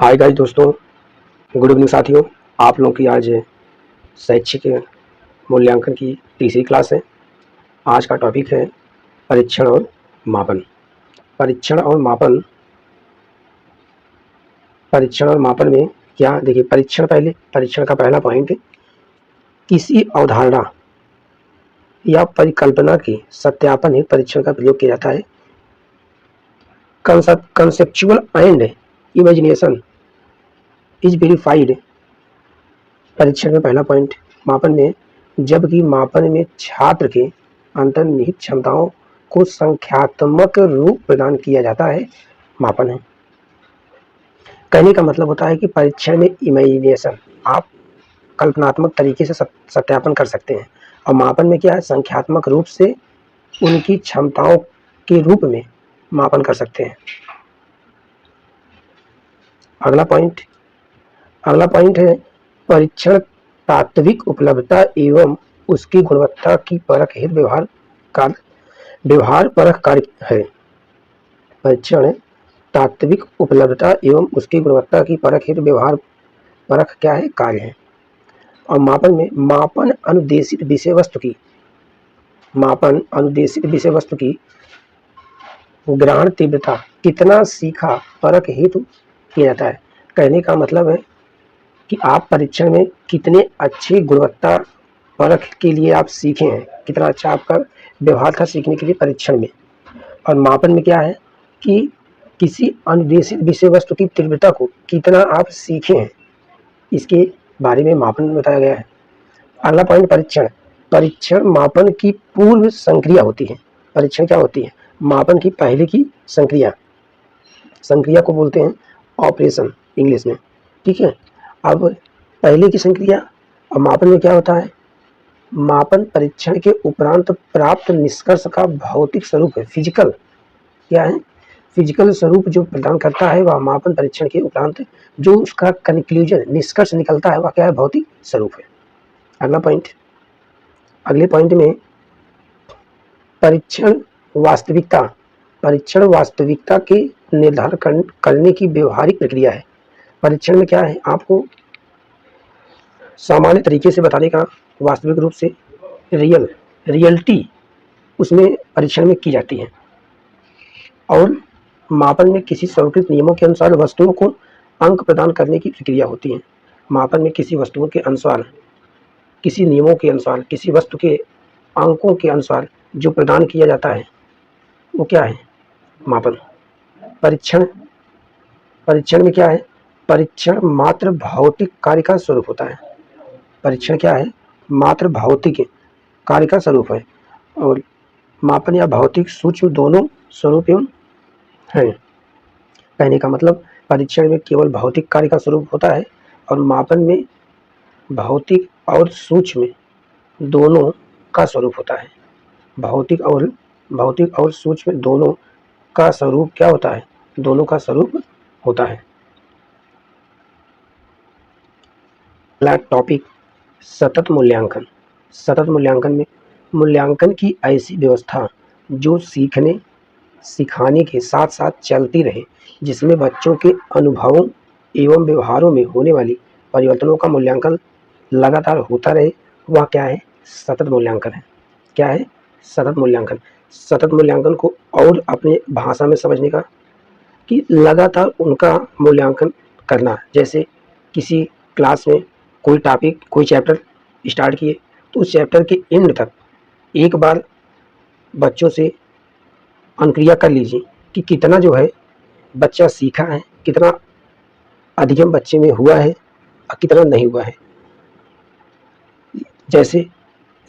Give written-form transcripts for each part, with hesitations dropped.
Hi guys दोस्तों, good evening साथियों। आप लोगों की आज शैक्षिक मूल्यांकन की तीसरी क्लास है। आज का टॉपिक है परीक्षण और मापन। परीक्षण और मापन में क्या देखिए, परीक्षण का पहला पॉइंट, किसी अवधारणा या परिकल्पना के सत्यापन हेतु परीक्षण का प्रयोग किया जाता है। Conceptual and imagination is verified, परीक्षण में पहला पॉइंट। मापन में, जबकि मापन में छात्र के अंतर्निहित क्षमताओं को संख्यात्मक रूप प्रदान किया जाता है, मापन है। कहने का मतलब होता है कि परीक्षण में इमेजिनेशन, आप कल्पनात्मक तरीके से सत्यापन कर सकते हैं, और मापन में क्या है, संख्यात्मक रूप से उनकी क्षमताओं के रूप में मापन कर सकते हैं। अगला पॉइंट है परीक्षण तात्विक उपलब्धता एवं उसकी गुणवत्ता की परख हेतु व्यवहार परख कार्य है। परीक्षण तात्विक उपलब्धता एवं उसकी गुणवत्ता की परख हेतु व्यवहार परख क्या है, कार्य है। और मापन में, मापन अनुदेशित विषय वस्तु की ग्रहण तीव्रता कितना सीखा परख हेतु किया जाता है। कहने का मतलब है कि आप परीक्षण में कितने अच्छी गुणवत्ता परख के लिए आप सीखे हैं, कितना अच्छा आपका व्यवहार था सीखने के लिए परीक्षण में। और मापन में क्या है कि किसी अनुदेशित विषय वस्तु की तीव्रता को कितना आप सीखे हैं, इसके बारे में मापन में बताया गया है। अगला पॉइंट, परीक्षण मापन की पूर्व संक्रिया होती है। परीक्षण क्या होती है, मापन की पहले की संक्रिया को बोलते हैं ऑपरेशन इंग्लिश में, ठीक है। अब पहले की संक्रिया और मापन में क्या होता है, मापन परीक्षण के उपरांत प्राप्त निष्कर्ष का भौतिक स्वरूप है, फिजिकल क्या है, फिजिकल स्वरूप जो प्रदान करता है वह मापन परीक्षण के उपरांत जो उसका कंक्लूजन निष्कर्ष निकलता है वह क्या है, भौतिक स्वरूप है। अगले पॉइंट में परीक्षण वास्तविकता के निर्धारण करने की व्यवहारिक प्रक्रिया है। परीक्षण में क्या है, आपको सामान्य तरीके से बताने का, वास्तविक रूप से रियलिटी उसमें परीक्षण में की जाती है। और मापन में किसी स्वीकृत नियमों के अनुसार वस्तुओं को अंक प्रदान करने की प्रक्रिया होती है। मापन में किसी वस्तुओं के अनुसार, किसी नियमों के अनुसार, किसी वस्तु के अंकों के अनुसार जो प्रदान किया जाता है वो क्या है, मापन। परीक्षण में क्या है, परीक्षण मात्र भौतिक कार्य का स्वरूप होता है। परीक्षण क्या है, मात्र भौतिक कार्य का स्वरूप है। और मापन या भौतिक सूक्ष्म दोनों स्वरूप एवं है। कहने का मतलब परीक्षण में केवल भौतिक कार्य का स्वरूप होता है और मापन में भौतिक और सूक्ष्म दोनों का स्वरूप होता है। भौतिक और सूक्ष्म दोनों का स्वरूप क्या होता है, दोनों का स्वरूप होता है। अगला टॉपिक, सतत मूल्यांकन। सतत मूल्यांकन में, मूल्यांकन की ऐसी व्यवस्था जो सिखाने के साथ साथ चलती रहे, जिसमें बच्चों के अनुभवों एवं व्यवहारों में होने वाली परिवर्तनों का मूल्यांकन लगातार होता रहे, वह क्या है, सतत मूल्यांकन है। क्या है, सतत मूल्यांकन। सतत मूल्यांकन को और अपने भाषा में समझने का कि लगातार उनका मूल्यांकन करना। जैसे किसी क्लास में कोई टॉपिक, कोई चैप्टर स्टार्ट किए तो उस चैप्टर के एंड तक एक बार बच्चों से अनुक्रिया कर लीजिए कि कितना जो है बच्चा सीखा है, कितना अधिगम बच्चे में हुआ है और कितना नहीं हुआ है। जैसे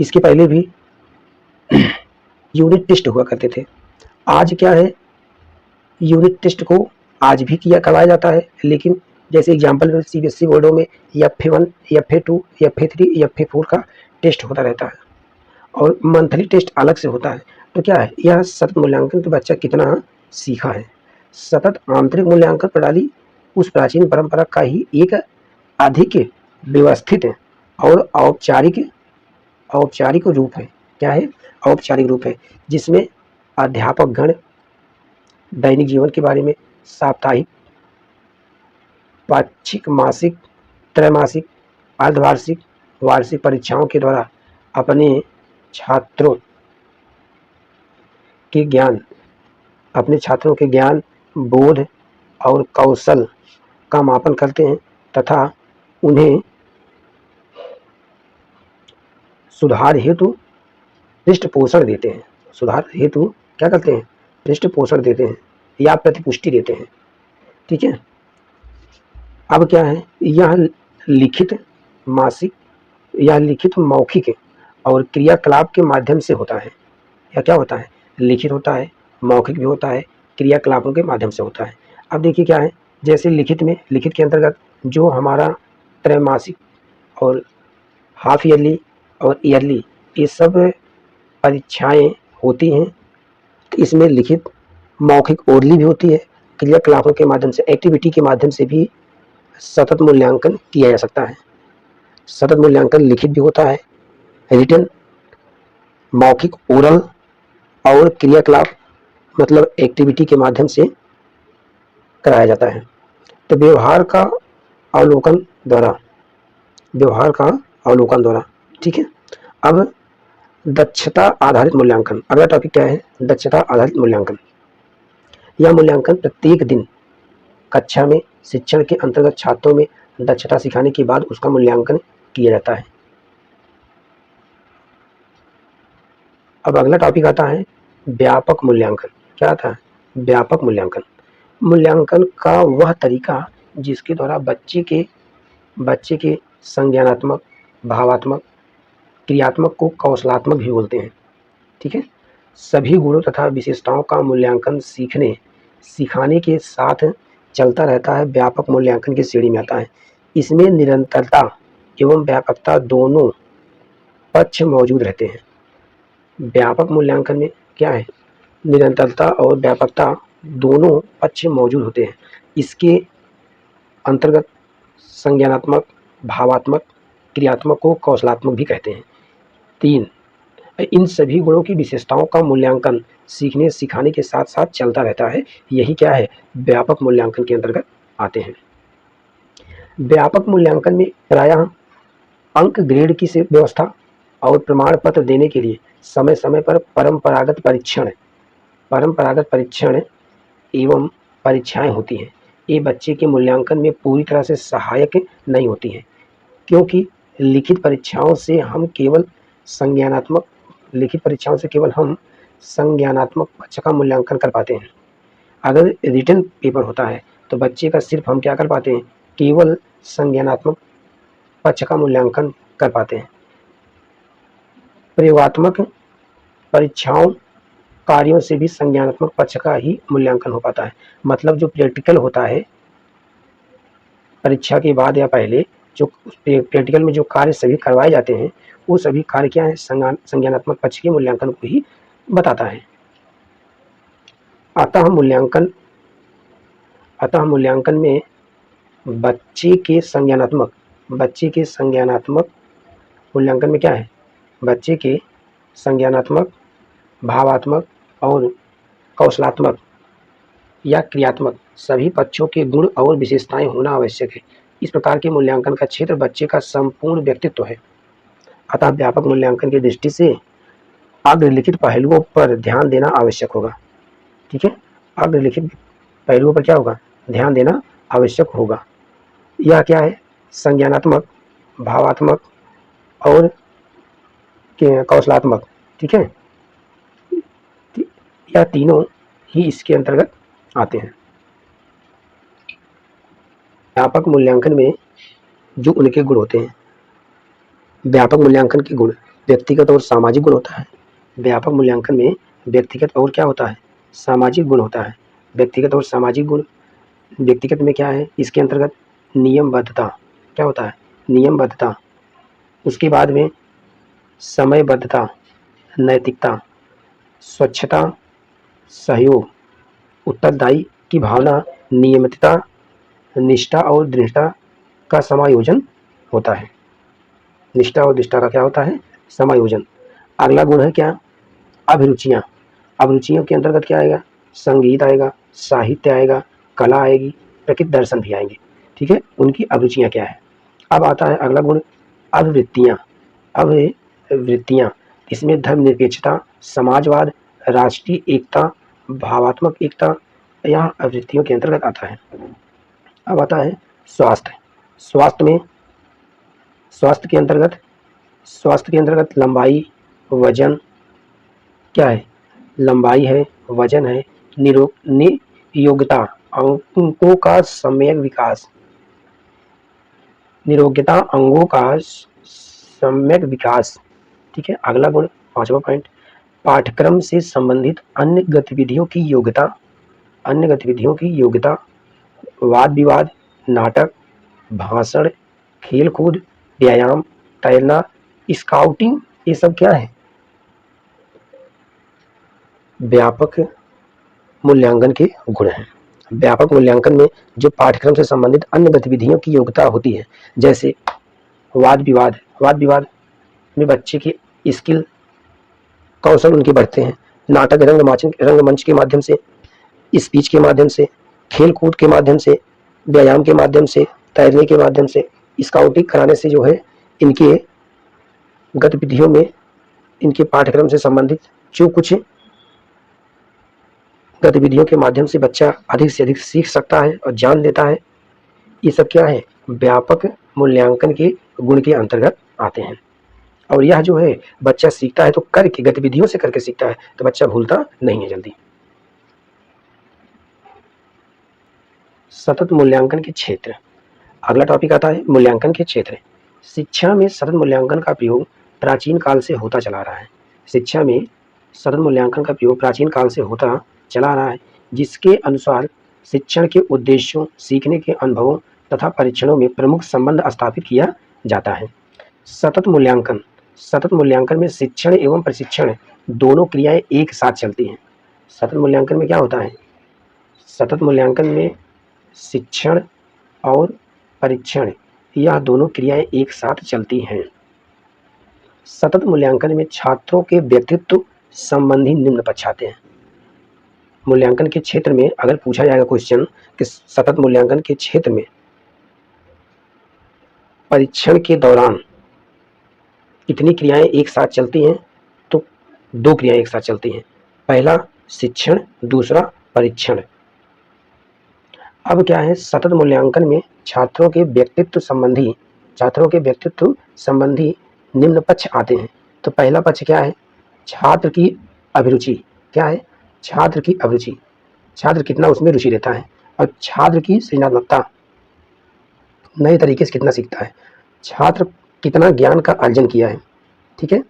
इसके पहले भी यूनिट टेस्ट हुआ करते थे। आज क्या है, यूनिट टेस्ट को आज भी करवाया जाता है, लेकिन जैसे एग्जाम्पल सीबीएसई बोर्डों में FA1, FA2, FA3, FA4 का टेस्ट होता रहता है और मंथली टेस्ट अलग से होता है। तो क्या है, यह सतत मूल्यांकन तो बच्चा कितना सीखा है। सतत आंतरिक मूल्यांकन प्रणाली उस प्राचीन परंपरा का ही एक अधिक व्यवस्थित और औपचारिक रूप है। क्या है, औपचारिक रूप है, जिसमें अध्यापक गण दैनिक जीवन के बारे में, साप्ताहिक पाक्षिक, मासिक, त्रैमासिक, अर्धवार्षिक, वार्षिक परीक्षाओं के द्वारा अपने छात्रों के ज्ञान, बोध और कौशल का मापन करते हैं तथा उन्हें सुधार हेतु पृष्ठपोषण देते हैं। सुधार हेतु क्या करते हैं? पृष्ठपोषण देते हैं या प्रतिपुष्टि देते हैं। ठीक है। अब क्या है, यह लिखित, मासिक या लिखित, मौखिक और क्रियाकलाप के माध्यम से होता है। या क्या होता है? लिखित होता है, मौखिक भी होता है, क्रियाकलापों के माध्यम से होता है। अब देखिए क्या है, जैसे लिखित में, लिखित के अंतर्गत जो हमारा त्रैमासिक और हाफ ईयरली और ईयरली ये सब परीक्षाएं होती हैं, तो इसमें लिखित, मौखिक, ओरली भी होती है, क्रियाकलापों के माध्यम से, एक्टिविटी के माध्यम से भी सतत मूल्यांकन किया जा सकता है। सतत मूल्यांकन लिखित भी होता है, रिटन, मौखिक, ओरल और क्रियाकलाप मतलब एक्टिविटी के माध्यम से कराया जाता है। तो व्यवहार का अवलोकन द्वारा, ठीक है। अब दक्षता आधारित मूल्यांकन, अगला टॉपिक क्या है? दक्षता आधारित मूल्यांकन। यह मूल्यांकन प्रत्येक दिन कक्षा में शिक्षण के अंतर्गत छात्रों में दक्षता सिखाने के बाद उसका मूल्यांकन किया जाता है। अब अगला टॉपिक आता है व्यापक मूल्यांकन। क्या आता है? व्यापक मूल्यांकन। मूल्यांकन का वह तरीका जिसके द्वारा बच्चे के संज्ञानात्मक, भावात्मक, क्रियात्मक को कौशलात्मक भी बोलते हैं। ठीक है। सभी गुणों तथा विशेषताओं का मूल्यांकन सिखाने के साथ चलता रहता है, व्यापक मूल्यांकन की श्रेणी में आता है। इसमें निरंतरता एवं व्यापकता दोनों पक्ष मौजूद रहते हैं। व्यापक मूल्यांकन में क्या है? निरंतरता और व्यापकता दोनों पक्ष मौजूद होते हैं। इसके अंतर्गत संज्ञानात्मक, भावात्मक, क्रियात्मक को कौशलात्मक भी कहते हैं। 3, इन सभी गुणों की विशेषताओं का मूल्यांकन सीखने सिखाने के साथ साथ चलता रहता है। यही क्या है? व्यापक मूल्यांकन के अंतर्गत आते हैं। व्यापक मूल्यांकन में प्रायः अंक, ग्रेड की व्यवस्था और प्रमाण पत्र देने के लिए समय समय पर परंपरागत परीक्षण एवं परीक्षाएं होती हैं। ये बच्चे के मूल्यांकन में पूरी तरह से सहायक नहीं होती हैं, क्योंकि लिखित परीक्षाओं से हम केवल संज्ञानात्मक पक्ष का मूल्यांकन कर पाते हैं। अगर रिटन पेपर होता है तो बच्चे का सिर्फ हम क्या कर पाते हैं? केवल संज्ञानात्मक पक्ष का मूल्यांकन कर पाते हैं। प्रयोगात्मक परीक्षाओं, कार्यों से भी संज्ञानात्मक पक्ष का ही मूल्यांकन हो पाता है। मतलब जो प्रैक्टिकल होता है परीक्षा के बाद या पहले, जो प्रैक्टिकल में जो कार्य सभी करवाए जाते हैं, वो सभी कार्य क्या है? संज्ञानात्मक पक्ष के मूल्यांकन को ही बताता है। अतः मूल्यांकन में बच्चे के संज्ञानात्मक मूल्यांकन में क्या है? बच्चे के संज्ञानात्मक, भावात्मक और कौशलात्मक या क्रियात्मक सभी पक्षों के गुण और विशेषताएं होना आवश्यक है। इस प्रकार के मूल्यांकन का क्षेत्र बच्चे का संपूर्ण व्यक्तित्व है। अतः व्यापक मूल्यांकन की दृष्टि से अग्रलिखित पहलुओं पर ध्यान देना आवश्यक होगा। ठीक है। अग्रलिखित पहलुओं पर क्या होगा? ध्यान देना आवश्यक होगा। यह क्या है? संज्ञानात्मक, भावात्मक और कौशलात्मक। ठीक है। यह तीनों ही इसके अंतर्गत आते हैं। व्यापक मूल्यांकन में जो उनके गुण होते हैं, व्यापक मूल्यांकन के गुण व्यक्तिगत और सामाजिक गुण होता है। व्यापक मूल्यांकन में व्यक्तिगत और क्या होता है? सामाजिक गुण होता है। व्यक्तिगत और सामाजिक गुण, व्यक्तिगत में क्या है? इसके अंतर्गत नियमबद्धता, क्या होता है? नियमबद्धता। उसके बाद में समयबद्धता, नैतिकता, स्वच्छता, सहयोग, उत्तरदायी की भावना, नियमितता, निष्ठा और दृढ़ता का समायोजन होता है। निष्ठा और दृढ़ता का क्या होता है? समायोजन। अगला गुण है क्या? अभिरुचियाँ। अभिरुचियों के अंतर्गत क्या आएगा? संगीत आएगा, साहित्य आएगा, कला आएगी, प्रकृति दर्शन भी आएंगे। ठीक है, उनकी अभिरुचियाँ क्या है। अब आता है अगला गुण अभिवृत्तियाँ। अभिवृत्तियाँ, इसमें धर्मनिरपेक्षता, समाजवाद, राष्ट्रीय एकता, भावात्मक एकता यह अभिवृत्तियों के अंतर्गत आता है। अब आता है स्वास्थ्य। स्वास्थ्य के अंतर्गत लंबाई, वजन क्या है, लंबाई है, वजन है, निरोग्यता, अंगों का सम्यक विकास, निरोग्यता अंगों का सम्यक विकास। ठीक है, अगला गुण 5वां पॉइंट पाठ्यक्रम से संबंधित अन्य गतिविधियों की योग्यता, वाद विवाद, नाटक, भाषण, खेल कूद, व्यायाम, तैरना, स्काउटिंग, ये सब क्या है, व्यापक मूल्यांकन के गुण हैं। व्यापक मूल्यांकन में जो पाठ्यक्रम से संबंधित अन्य गतिविधियों की योग्यता होती है, जैसे वाद विवाद में बच्चे की स्किल कौशल उनके बढ़ते हैं। नाटक रंगमंच के माध्यम से, स्पीच के माध्यम से, खेल कूद के माध्यम से, व्यायाम के माध्यम से, तैरने के माध्यम से, स्काउटिंग कराने से जो है इनके गतिविधियों में, इनके पाठ्यक्रम से संबंधित जो कुछ गतिविधियों के माध्यम से बच्चा अधिक से अधिक सीख सकता है और जान लेता है। ये सब क्या है, व्यापक मूल्यांकन के गुण के अंतर्गत आते हैं। और यह जो है बच्चा सीखता है तो करके, गतिविधियों से करके सीखता है, तो बच्चा भूलता नहीं है जल्दी। सतत मूल्यांकन के क्षेत्र, अगला टॉपिक आता है मूल्यांकन के क्षेत्र। शिक्षा में सतत मूल्यांकन का प्रयोग प्राचीन काल से होता चला रहा है। शिक्षा में सतत मूल्यांकन का प्रयोग प्राचीन काल से होता चला रहा है, जिसके अनुसार शिक्षण के उद्देश्यों, सीखने के अनुभवों तथा परीक्षणों में प्रमुख संबंध स्थापित किया जाता है। सतत मूल्यांकन में शिक्षण एवं प्रशिक्षण दोनों क्रियाएं एक साथ चलती हैं। सतत मूल्यांकन में क्या होता है, सतत मूल्यांकन में शिक्षण और परीक्षण यह दोनों क्रियाएं एक साथ चलती हैं। सतत मूल्यांकन में छात्रों के व्यक्तित्व संबंधी निम्न पक्ष आते हैं। मूल्यांकन के क्षेत्र में अगर पूछा जाएगा क्वेश्चन कि सतत मूल्यांकन के क्षेत्र में परीक्षण के दौरान कितनी क्रियाएं एक साथ चलती हैं, तो 2 क्रियाएं एक साथ चलती हैं। पहला शिक्षण, दूसरा परीक्षण। अब क्या है, सतत मूल्यांकन में छात्रों के व्यक्तित्व संबंधी निम्न पक्ष आते हैं। तो पहला पक्ष क्या है, छात्र की अभिरुचि। क्या है, छात्र की अभिरुचि, छात्र कितना उसमें रुचि लेता है, और छात्र की सृजनात्मकता, नए तरीके से कितना सीखता है, छात्र कितना ज्ञान का अर्जन किया है। ठीक है,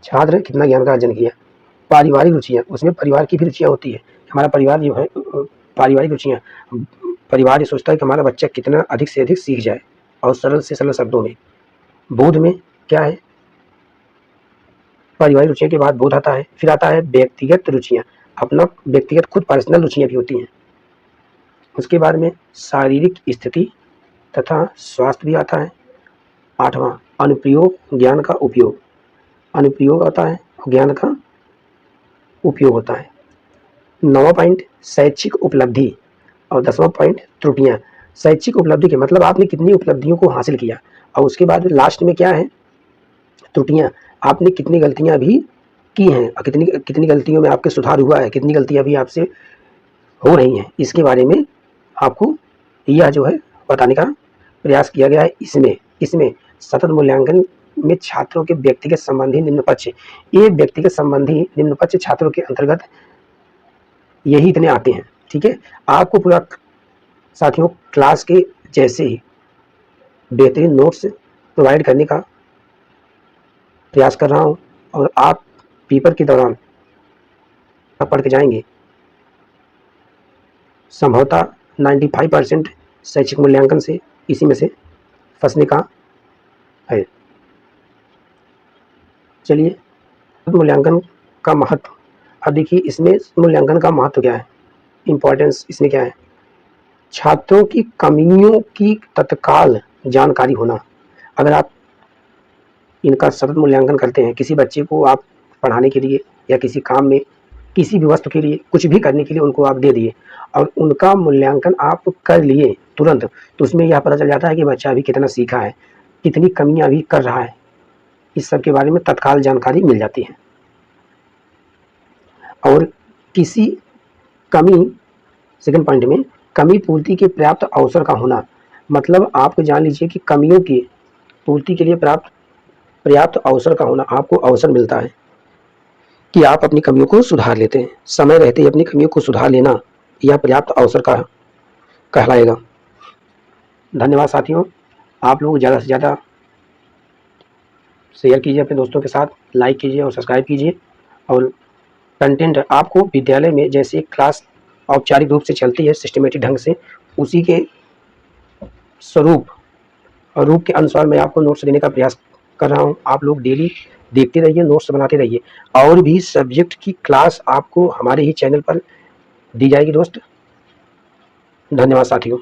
छात्र कितना ज्ञान का अर्जन किया। पारिवारिक रुचियाँ, उसमें परिवार की भी रुचियाँ होती है। हमारा परिवार जो है, पारिवारिक रुचियाँ, परिवार ये सोचता है कि हमारा बच्चा कितना अधिक से अधिक सीख जाए, और सरल से सरल शब्दों में। बोध में क्या है, पारिवारिक रुचियों के बाद बोध आता है, फिर आता है व्यक्तिगत रुचियाँ, अपना व्यक्तिगत खुद पर्सनल रुचियाँ भी होती हैं। उसके बाद में शारीरिक स्थिति तथा स्वास्थ्य भी आता है। 8वां अनुप्रयोग, ज्ञान का उपयोग, अनुप्रयोग आता है, ज्ञान का उपयोग होता है। 9वां पॉइंट शैक्षिक उपलब्धि, और 10वां पॉइंट त्रुटियां। शैक्षिक उपलब्धि के मतलब आपने कितनी उपलब्धियों को हासिल किया, और उसके बाद लास्ट में क्या है, त्रुटियां, आपने कितनी गलतियां भी की हैं, और कितनी गलतियों में आपके सुधार हुआ है, कितनी गलतियां भी आपसे हो रही हैं, इसके बारे में आपको यह जो है बताने का प्रयास किया गया है। इसमें सतत मूल्यांकन में छात्रों के व्यक्तिगत संबंधी निम्न पक्ष, ये व्यक्तिगत संबंधी निम्न पक्ष छात्रों के अंतर्गत यही इतने आते हैं। ठीक है, आपको पूरा साथियों क्लास के जैसे ही बेहतरीन नोट्स प्रोवाइड करने का प्रयास कर रहा हूँ, और आप पेपर के दौरान पढ़ के जाएंगे, संभवतः 95% शैक्षिक मूल्यांकन से इसी में से फंसने का है। चलिए, मूल्यांकन का महत्व, अब देखिए इसमें मूल्यांकन का महत्व क्या है, इम्पोर्टेंस इसमें क्या है, छात्रों की कमियों की तत्काल जानकारी होना। अगर आप इनका सतत मूल्यांकन करते हैं, किसी बच्चे को आप पढ़ाने के लिए या किसी काम में किसी भी वस्तु के लिए, कुछ भी करने के लिए उनको आप दे दिए और उनका मूल्यांकन आप कर लिए तुरंत, तो उसमें यह पता चल जाता है कि बच्चा अभी कितना सीखा है, कितनी कमियां अभी कर रहा है, इस सब के बारे में तत्काल जानकारी मिल जाती है। और किसी कमी, सेकंड पॉइंट में कमी पूर्ति के पर्याप्त अवसर का होना, मतलब आप जान लीजिए कि कमियों की पूर्ति के लिए पर्याप्त अवसर का होना, आपको अवसर मिलता है कि आप अपनी कमियों को सुधार लेते हैं। समय रहते ही अपनी कमियों को सुधार लेना यह पर्याप्त अवसर का कहलाएगा। धन्यवाद साथियों, आप लोग ज़्यादा से ज़्यादा शेयर कीजिए अपने दोस्तों के साथ, लाइक कीजिए और सब्सक्राइब कीजिए। और कंटेंट आपको विद्यालय में जैसे क्लास औपचारिक रूप से चलती है सिस्टमेटिक ढंग से, उसी के स्वरूप और रूप के अनुसार मैं आपको नोट्स देने का प्रयास कर रहा हूँ। आप लोग डेली देखते रहिए, नोट्स बनाते रहिए। और भी सब्जेक्ट की क्लास आपको हमारे ही चैनल पर दी जाएगी दोस्त। धन्यवाद साथियों।